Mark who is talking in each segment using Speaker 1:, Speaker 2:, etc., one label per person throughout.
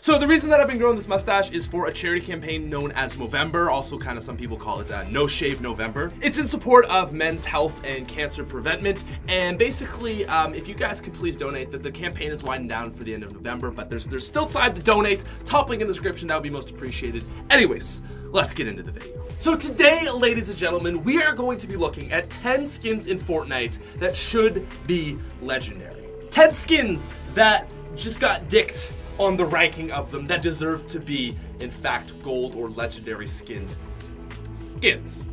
Speaker 1: So the reason that I've been growing this mustache is for a charity campaign known as Movember, also kind of some people call it No Shave November. It's in support of men's health and cancer preventment, and basically if you guys could please donate, the campaign is winding down for the end of November, but there's still time to donate. Top link in the description, that would be most appreciated. Anyways, let's get into the video. So today, ladies and gentlemen, we are going to be looking at 10 skins in Fortnite that should be legendary. 10 skins that just got dicked on the ranking of them that deserve to be, in fact, gold or legendary skins.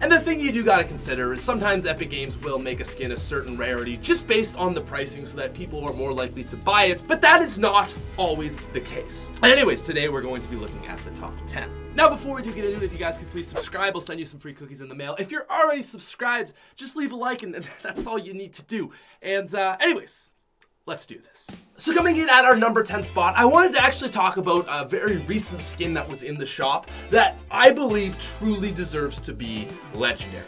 Speaker 1: And the thing you do gotta consider is sometimes Epic Games will make a skin a certain rarity just based on the pricing so that people are more likely to buy it, but that is not always the case. And anyways, today we're going to be looking at the top 10. Now before we do get into it, if you guys could please subscribe, I'll send you some free cookies in the mail. If you're already subscribed, just leave a like and that's all you need to do. And anyways, let's do this. So coming in at our number 10 spot, I wanted to actually talk about a very recent skin that was in the shop that I believe truly deserves to be legendary.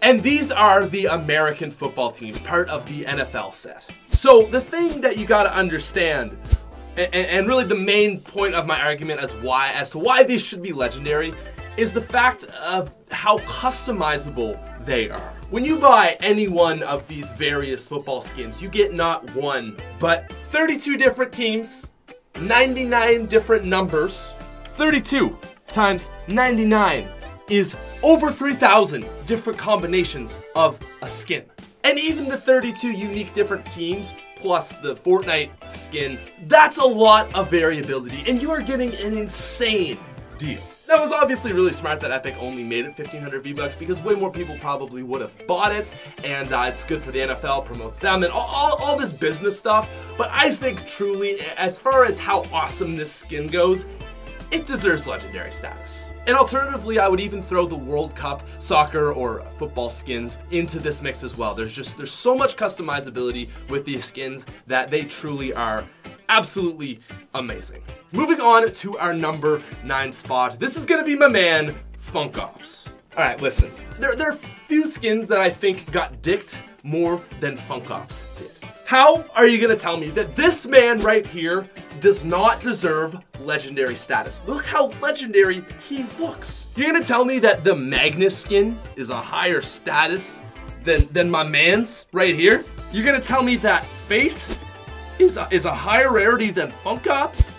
Speaker 1: And these are the American football teams, part of the NFL set. So the thing that you gotta understand, and really the main point of my argument as to why these should be legendary, is the fact of how customizable they are. When you buy any one of these various football skins, you get not one, but 32 different teams, 99 different numbers. 32 times 99 is over 3,000 different combinations of a skin. And even the 32 unique different teams, plus the Fortnite skin, that's a lot of variability, and you are getting an insane deal. That was obviously really smart that Epic only made it 1,500 V-Bucks because way more people probably would have bought it, and it's good for the NFL, promotes them, and all this business stuff. But I think truly, as far as how awesome this skin goes, it deserves legendary status. And alternatively, I would even throw the World Cup soccer or football skins into this mix as well. There's so much customizability with these skins that they truly are absolutely amazing. Moving on to our number 9 spot. This is gonna be my man, Funk Ops. All right, listen. There are few skins that I think got dicked more than Funk Ops did. How are you gonna tell me that this man right here does not deserve legendary status? Look how legendary he looks. You're gonna tell me that the Magnus skin is a higher status than my man's right here? You're gonna tell me that Fate is a higher rarity than Funk Ops?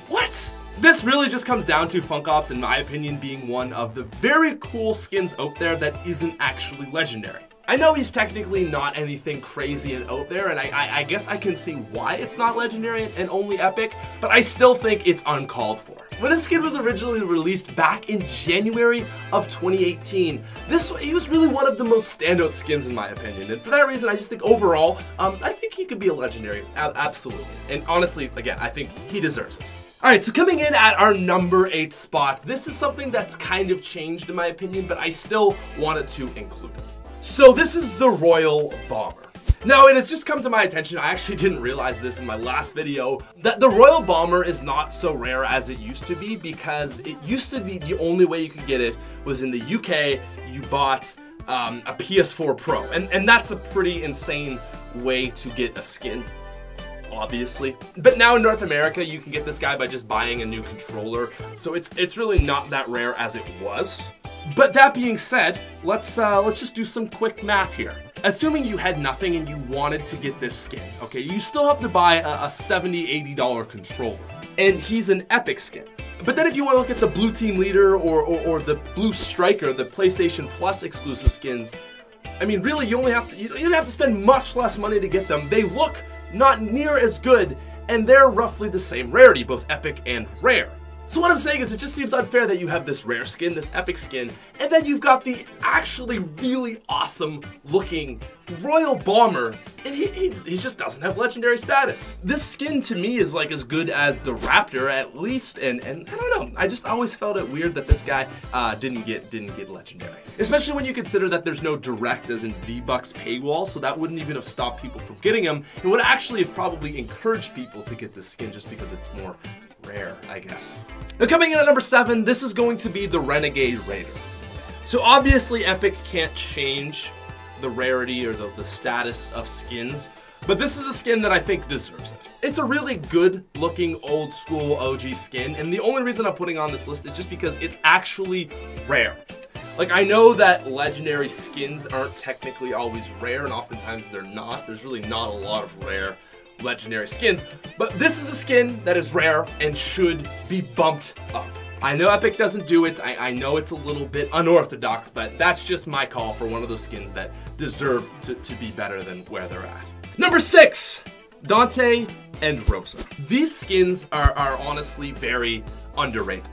Speaker 1: What? This really just comes down to Funk Ops, in my opinion, being one of the very cool skins out there that isn't actually legendary. I know he's technically not anything crazy and out there, and I guess I can see why it's not legendary and only epic, but I still think it's uncalled for. When this skin was originally released back in January of 2018, he was really one of the most standout skins in my opinion, and for that reason I just think overall, I think he could be a legendary, absolutely. And honestly, again, I think he deserves it. Alright, so coming in at our number 8 spot, this is something that's kind of changed in my opinion, but I still wanted to include it. So this is the Royal Bomber. Now it has just come to my attention, I actually didn't realize this in my last video, that the Royal Bomber is not so rare as it used to be, because it used to be the only way you could get it was in the UK, you bought a PS4 Pro, and that's a pretty insane way to get a skin, obviously. But now in North America, you can get this guy by just buying a new controller, so it's really not that rare as it was. But that being said, let's just do some quick math here. Assuming you had nothing and you wanted to get this skin, okay, you still have to buy a $70, $80 controller, and he's an epic skin. But then if you want to look at the Blue Team Leader or the Blue Striker, the PlayStation Plus exclusive skins, I mean, really, you don't have to spend much less money to get them. They look not near as good, and they're roughly the same rarity, both epic and rare. So what I'm saying is it just seems unfair that you have this rare skin, this epic skin, and then you've got the actually really awesome looking Royal Bomber, and he just doesn't have legendary status. This skin to me is like as good as the Raptor at least, and I don't know, I just always felt it weird that this guy didn't get legendary. Especially when you consider that there's no direct as in V-Bucks paywall, so that wouldn't even have stopped people from getting him. It would actually have probably encouraged people to get this skin just because it's more rare, I guess. Now coming in at number 7, this is going to be the Renegade Raider. So obviously Epic can't change the rarity or the status of skins, but this is a skin that I think deserves it. It's a really good looking old school OG skin, and the only reason I'm putting on this list is just because it's actually rare. Like, I know that legendary skins aren't technically always rare, and oftentimes they're not. There's really not a lot of rare legendary skins, but this is a skin that is rare and should be bumped up. I know Epic doesn't do it. I know it's a little bit unorthodox, but that's just my call for one of those skins that deserve to be better than where they're at. Number 6, Dante and Rosa. These skins are honestly very underrated.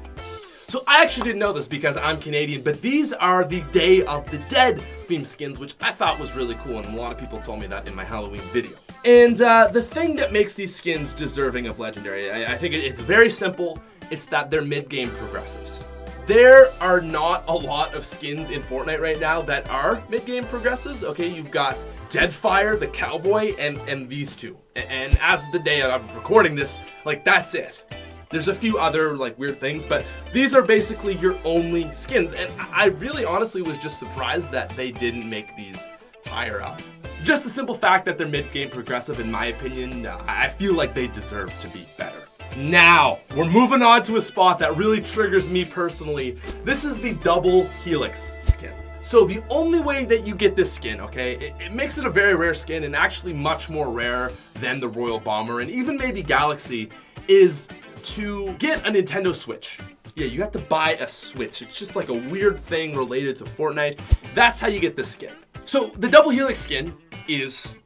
Speaker 1: So I actually didn't know this because I'm Canadian, but these are the Day of the Dead theme skins, which I thought was really cool, and a lot of people told me that in my Halloween video. And the thing that makes these skins deserving of legendary, I think it's very simple. It's that they're mid-game progressives. There are not a lot of skins in Fortnite right now that are mid-game progressives. Okay, you've got Deadfire, the Cowboy, and these two. And as the day I'm recording this, like, that's it. There's a few other like weird things, but these are basically your only skins. And I really honestly was just surprised that they didn't make these higher up. Just the simple fact that they're mid-game progressive, in my opinion, I feel like they deserve to be better. Now, we're moving on to a spot that really triggers me personally. This is the double Helix skin. So the only way that you get this skin, okay, it makes it a very rare skin, and actually much more rare than the Royal Bomber and even maybe Galaxy, is to get a Nintendo Switch. Yeah, you have to buy a Switch. It's just like a weird thing related to Fortnite. That's how you get this skin. So the double Helix skin is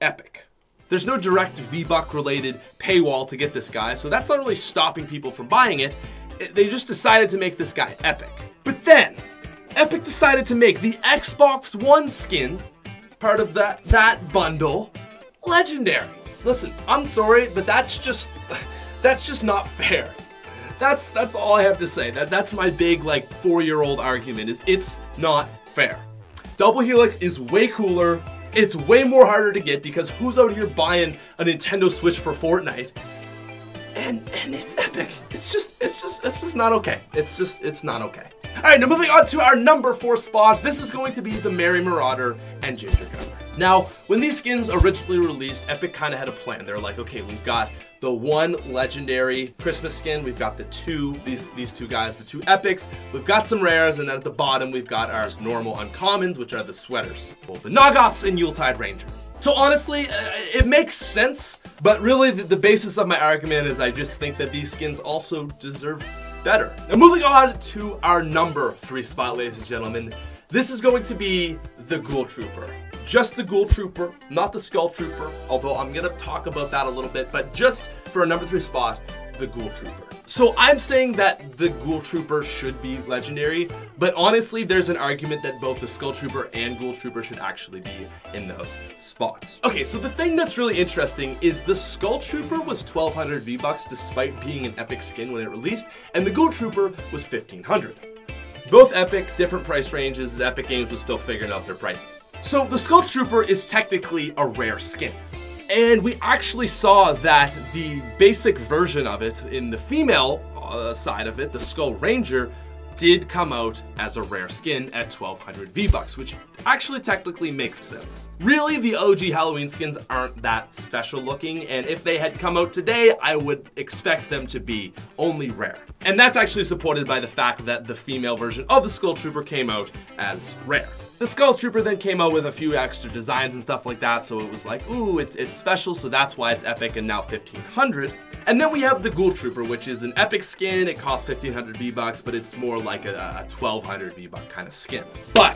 Speaker 1: epic. There's no direct V-Buck related paywall to get this guy, so that's not really stopping people from buying it. They just decided to make this guy epic. But then, Epic decided to make the Xbox One skin, part of that bundle, legendary. Listen, I'm sorry, but that's just not fair. That's all I have to say. That's my big like 4-year-old argument, is it's not fair. Double Helix is way cooler. It's way more harder to get because who's out here buying a Nintendo Switch for Fortnite? And it's epic. It's just not okay. It's not okay. All right, now moving on to our number 4 spot. This is going to be the Merry Marauder and Ginger Gunner. Now, when these skins originally released, Epic kind of had a plan. They're like, okay, we've got the one legendary Christmas skin, we've got the two, these two guys, the two epics, we've got some rares, and then at the bottom we've got our normal uncommons, which are the sweaters, both the Nogops and Yuletide Ranger. So honestly, it makes sense, but really the basis of my argument is I just think that these skins also deserve better. Now moving on to our number 3 spot, ladies and gentlemen, this is going to be the Ghoul Trooper. Just the Ghoul Trooper, not the Skull Trooper, although I'm gonna talk about that a little bit, but just for a number 3 spot, the Ghoul Trooper. So I'm saying that the Ghoul Trooper should be legendary, but honestly, there's an argument that both the Skull Trooper and Ghoul Trooper should actually be in those spots. Okay, so the thing that's really interesting is the Skull Trooper was 1,200 V-Bucks despite being an epic skin when it released, and the Ghoul Trooper was 1,500. Both epic, different price ranges, Epic Games was still figuring out their pricing. So the Skull Trooper is technically a rare skin. And we actually saw that the basic version of it in the female side of it, the Skull Ranger, did come out as a rare skin at 1,200 V-Bucks, which actually technically makes sense. Really, the OG Halloween skins aren't that special looking, and if they had come out today, I would expect them to be only rare. And that's actually supported by the fact that the female version of the Skull Trooper came out as rare. The Skull Trooper then came out with a few extra designs and stuff like that, so it was like, ooh, it's special, so that's why it's epic and now 1,500. And then we have the Ghoul Trooper, which is an epic skin. It costs 1,500 V-Bucks, but it's more like a 1,200 V-Buck kind of skin. But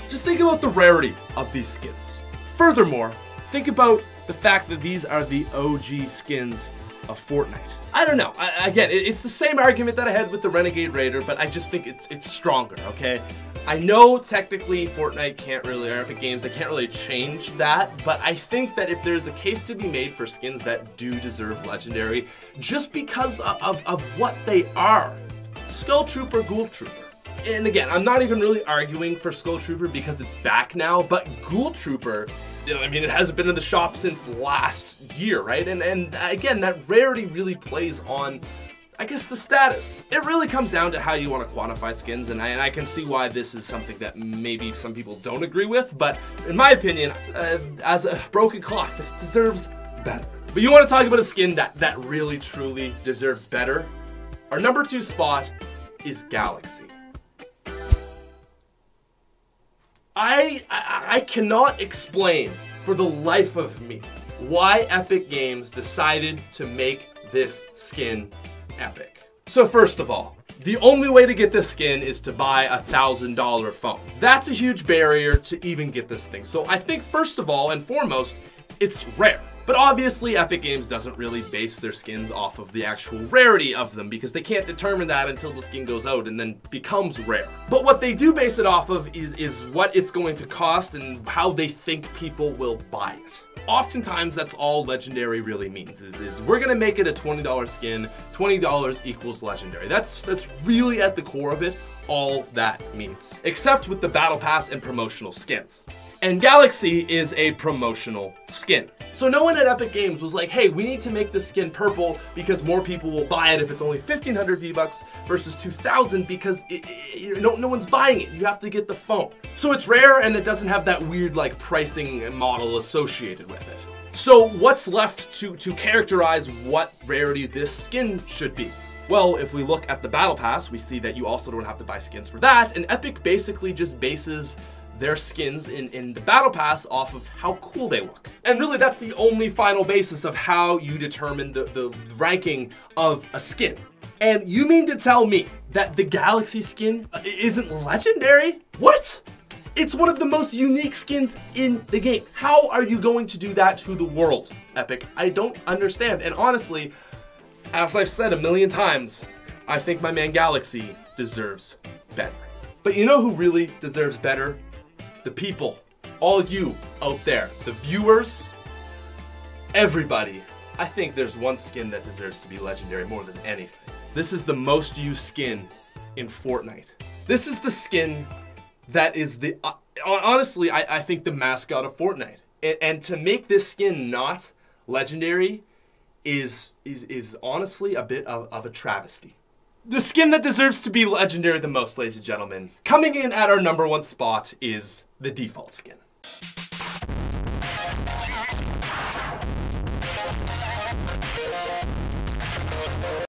Speaker 1: just think about the rarity of these skins. Furthermore, think about the fact that these are the OG skins of Fortnite. I don't know. Again, it's the same argument that I had with the Renegade Raider, but I just think it's stronger, okay? I know technically Fortnite can't really, or Epic Games, they can't really change that, but I think that if there's a case to be made for skins that do deserve legendary, just because of what they are. Skull Trooper, Ghoul Trooper. And again, I'm not even really arguing for Skull Trooper because it's back now, but Ghoul Trooper, I mean, it hasn't been in the shop since last year, right? And again, that rarity really plays on I guess the status. It really comes down to how you want to quantify skins, and I can see why this is something that maybe some people don't agree with, but in my opinion, as a broken clock, it deserves better. But you want to talk about a skin that really truly deserves better? Our number 2 spot is Galaxy. I cannot explain for the life of me why Epic Games decided to make this skin epic. So first of all, the only way to get this skin is to buy a $1,000 phone. That's a huge barrier to even get this thing. So I think first of all and foremost, it's rare. But obviously Epic Games doesn't really base their skins off of the actual rarity of them because they can't determine that until the skin goes out and then becomes rare. But what they do base it off of is what it's going to cost and how they think people will buy it. Oftentimes that's all legendary really means is we're gonna make it a $20 skin, $20 equals legendary. That's really at the core of it all that means. Except with the battle pass and promotional skins. And Galaxy is a promotional skin. So no one at Epic Games was like, hey, we need to make this skin purple because more people will buy it if it's only 1,500 V-Bucks versus 2,000 because no one's buying it. You have to get the phone. So it's rare and it doesn't have that weird like pricing model associated with it. So what's left to characterize what rarity this skin should be? Well, if we look at the Battle Pass, we see that you also don't have to buy skins for that, and Epic basically just bases their skins in the Battle Pass off of how cool they look. And really that's the only final basis of how you determine the ranking of a skin. And you mean to tell me that the Galaxy skin isn't legendary? What? It's one of the most unique skins in the game. How are you going to do that to the world, Epic? I don't understand. And honestly, as I've said a million times, I think my man Galaxy deserves better. But you know who really deserves better? The people, all you out there, the viewers, everybody. I think there's one skin that deserves to be legendary more than anything. This is the most used skin in Fortnite. This is the skin that is the, honestly, I think the mascot of Fortnite. And to make this skin not legendary is honestly a bit of a travesty. The skin that deserves to be legendary the most, ladies and gentlemen, coming in at our number 1 spot is the default skin.